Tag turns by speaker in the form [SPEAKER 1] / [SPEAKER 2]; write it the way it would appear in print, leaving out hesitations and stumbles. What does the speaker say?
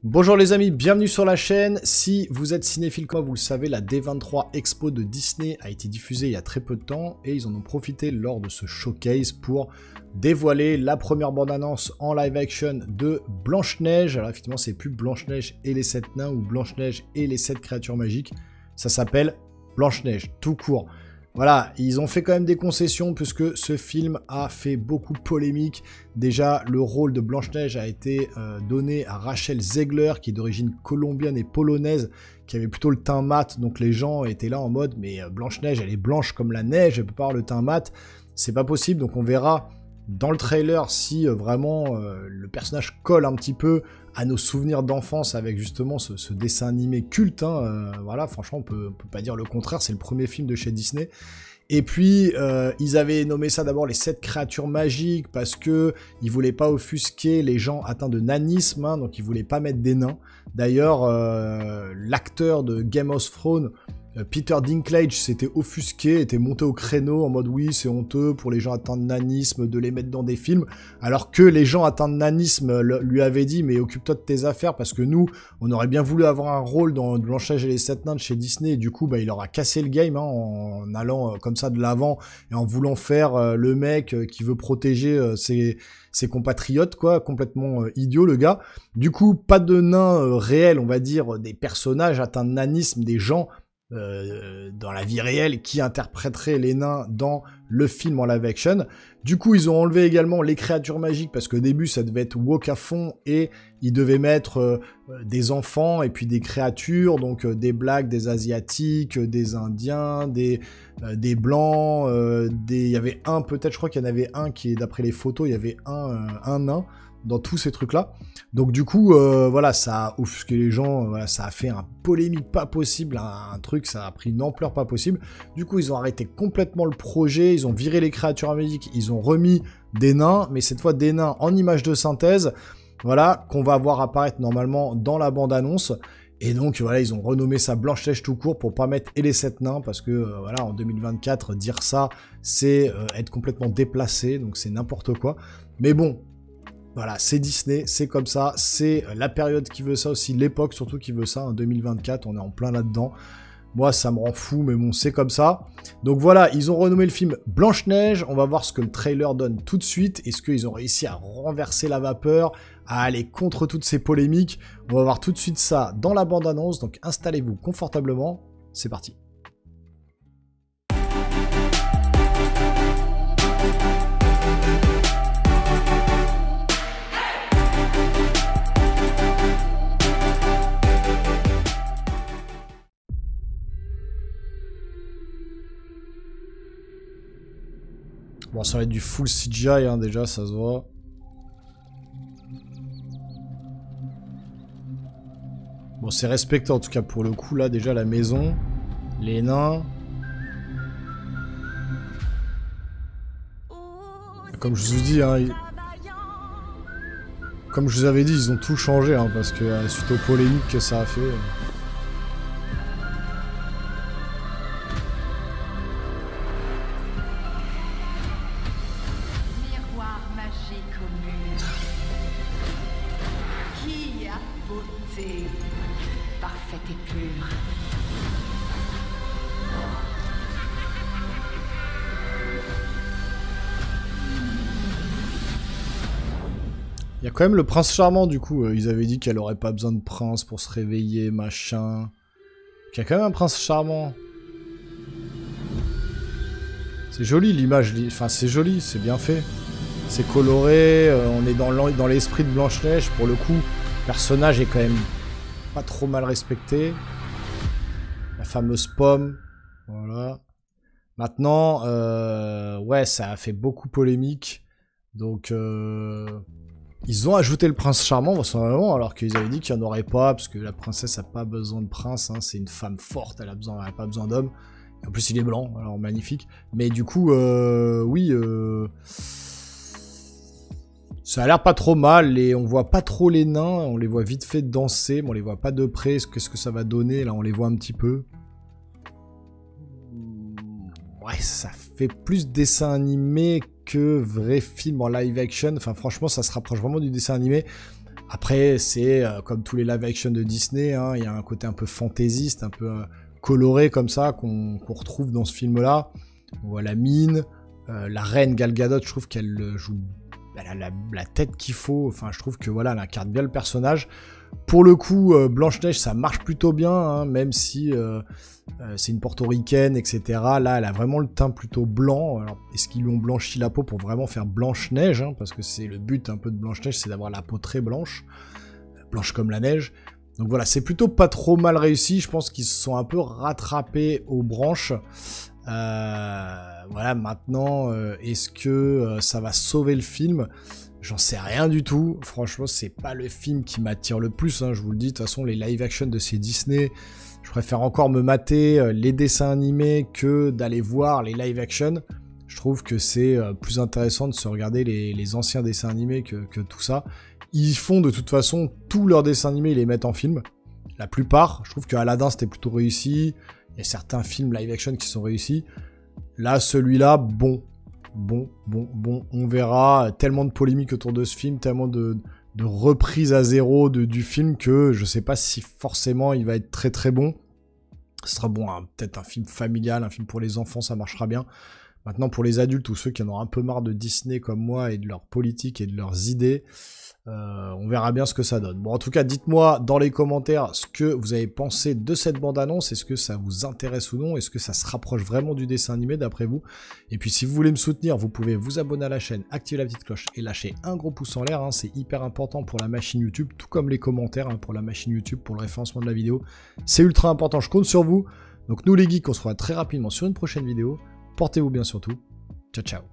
[SPEAKER 1] Bonjour les amis, bienvenue sur la chaîne. Si vous êtes cinéphile comme moi, vous le savez, la D23 Expo de Disney a été diffusée il y a très peu de temps et ils en ont profité lors de ce showcase pour dévoiler la première bande-annonce en live action de Blanche-Neige. Alors effectivement, c'est plus Blanche-Neige et les 7 nains ou Blanche-Neige et les 7 créatures magiques. Ça s'appelle Blanche-Neige, tout court. Voilà, ils ont fait quand même des concessions puisque ce film a fait beaucoup de polémiques. Déjà, le rôle de Blanche-Neige a été donné à Rachel Zegler, qui est d'origine colombienne et polonaise, qui avait plutôt le teint mat. Donc les gens étaient là en mode, mais Blanche-Neige, elle est blanche comme la neige, elle peut pas avoir le teint mat. C'est pas possible, donc on verra dans le trailer si vraiment le personnage colle un petit peu à nos souvenirs d'enfance avec justement ce dessin animé culte. Voilà, franchement, on peut pas dire le contraire, c'est le premier film de chez Disney. Et puis, ils avaient nommé ça d'abord les 7 créatures magiques parce que ils voulaient pas offusquer les gens atteints de nanisme, donc ils voulaient pas mettre des nains. D'ailleurs, l'acteur de Game of Thrones, Peter Dinklage, s'était offusqué, était monté au créneau en mode oui, c'est honteux pour les gens atteints de nanisme de les mettre dans des films, alors que les gens atteints de nanisme lui avaient dit mais occupe-toi de tes affaires parce que nous, on aurait bien voulu avoir un rôle dans Blanche-Neige et les 7 nains de chez Disney et du coup, il leur a cassé le game en allant comme ça de l'avant et en voulant faire le mec qui veut protéger ses compatriotes, quoi, complètement idiot le gars. Du coup, pas de nains réels, on va dire, des personnages atteints de nanisme, des gens dans la vie réelle qui interpréteraient les nains dans le film en live action. Du coup, ils ont enlevé également les créatures magiques parce qu'au début, ça devait être woke à fond et ils devaient mettre des enfants et puis des créatures, donc des blacks, des asiatiques, des indiens, des blancs, il y avait un peut-être, je crois qu'il y en avait un qui est d'après les photos, il y avait un nain dans tous ces trucs-là. Donc du coup, voilà, ça a offusqué les gens, voilà, ça a fait un polémique pas possible, un truc, ça a pris une ampleur pas possible. Du coup, ils ont arrêté complètement le projet, ils ont viré les créatures magiques, ils ont remis des nains, mais cette fois des nains en images de synthèse, voilà, qu'on va voir apparaître normalement dans la bande-annonce. Et donc, voilà, ils ont renommé ça Blanche-Neige tout court pour pas mettre et les 7 nains, parce que, voilà, en 2024, dire ça, c'est être complètement déplacé, donc c'est n'importe quoi. Mais bon, voilà, c'est Disney, c'est comme ça, c'est la période qui veut ça aussi, l'époque surtout qui veut ça, en 2024, on est en plein là-dedans. Moi, ça me rend fou, mais bon, c'est comme ça. Donc voilà, ils ont renommé le film Blanche-Neige, on va voir ce que le trailer donne tout de suite. Est-ce qu'ils ont réussi à renverser la vapeur, à aller contre toutes ces polémiques? On va voir tout de suite ça dans la bande-annonce, donc installez-vous confortablement, c'est parti. Bon, ça va être du full CGI, déjà, ça se voit. Bon, c'est respecté, en tout cas, pour le coup, là, déjà, la maison, les nains. Comme je vous dis, comme je vous avais dit, ils ont tout changé, parce que suite aux polémiques que ça a fait...
[SPEAKER 2] Parfaite et pure.
[SPEAKER 1] Il y a quand même le prince charmant, du coup. Ils avaient dit qu'elle aurait pas besoin de prince pour se réveiller, machin. Il y a quand même un prince charmant. C'est joli, l'image. Enfin, c'est joli, c'est bien fait. C'est coloré, on est dans l'esprit de Blanche-Neige. Pour le coup, le personnage est quand même pas trop mal respecté. La fameuse pomme. Voilà. Maintenant, ouais, ça a fait beaucoup polémique. Donc, ils ont ajouté le prince charmant, vraisemblablement, alors qu'ils avaient dit qu'il n'y en aurait pas, parce que la princesse n'a pas besoin de prince, c'est une femme forte, elle a pas besoin d'homme. En plus, il est blanc, alors magnifique. Mais du coup, oui, ça a l'air pas trop mal, et on voit pas trop les nains, on les voit vite fait danser, mais on les voit pas de près, qu'est-ce que ça va donner, là, on les voit un petit peu. Ouais, ça fait plus dessin animé que vrai film en live action, enfin franchement, ça se rapproche vraiment du dessin animé. Après, c'est comme tous les live action de Disney, hein, il y a un côté un peu fantaisiste, un peu coloré comme ça, qu'on retrouve dans ce film-là. On voit la mine, la reine Gal Gadot, je trouve qu'elle joue... Elle a la tête qu'il faut, enfin je trouve que voilà, elle incarne bien le personnage. Pour le coup, Blanche-Neige, ça marche plutôt bien, hein, même si c'est une portoricaine, etc. Là, elle a vraiment le teint plutôt blanc. Alors, est-ce qu'ils lui ont blanchi la peau pour vraiment faire Blanche-Neige, hein, parce que c'est le but un peu de Blanche-Neige, c'est d'avoir la peau très blanche, blanche comme la neige. Donc voilà, c'est plutôt pas trop mal réussi. Je pense qu'ils se sont un peu rattrapés aux branches. Voilà, maintenant, est-ce que ça va sauver le film? J'en sais rien du tout. Franchement, c'est pas le film qui m'attire le plus, hein, je vous le dis. De toute façon, les live action de ces Disney, je préfère encore me mater les dessins animés que d'aller voir les live action. Je trouve que c'est plus intéressant de se regarder les anciens dessins animés que tout ça. Ils font de toute façon tous leurs dessins animés, ils les mettent en film. La plupart, je trouve que Aladdin c'était plutôt réussi. Il y a certains films live action qui sont réussis. Là, celui-là, bon, on verra. Tellement de polémiques autour de ce film, tellement de reprises à zéro du film que je sais pas si forcément il va être très très bon. Ce sera bon, hein, peut-être un film familial, un film pour les enfants, ça marchera bien. Maintenant, pour les adultes ou ceux qui en ont un peu marre de Disney comme moi et de leur politique et de leurs idées, on verra bien ce que ça donne. Bon, en tout cas, dites-moi dans les commentaires ce que vous avez pensé de cette bande-annonce. Est-ce que ça vous intéresse ou non? Est-ce que ça se rapproche vraiment du dessin animé d'après vous? Et puis, si vous voulez me soutenir, vous pouvez vous abonner à la chaîne, activer la petite cloche et lâcher un gros pouce en l'air. Hein, c'est hyper important pour la machine YouTube, tout comme les commentaires hein, pour la machine YouTube, pour le référencement de la vidéo. C'est ultra important, je compte sur vous. Donc nous les geeks, on se revoit très rapidement sur une prochaine vidéo. Portez-vous bien surtout. Ciao, ciao.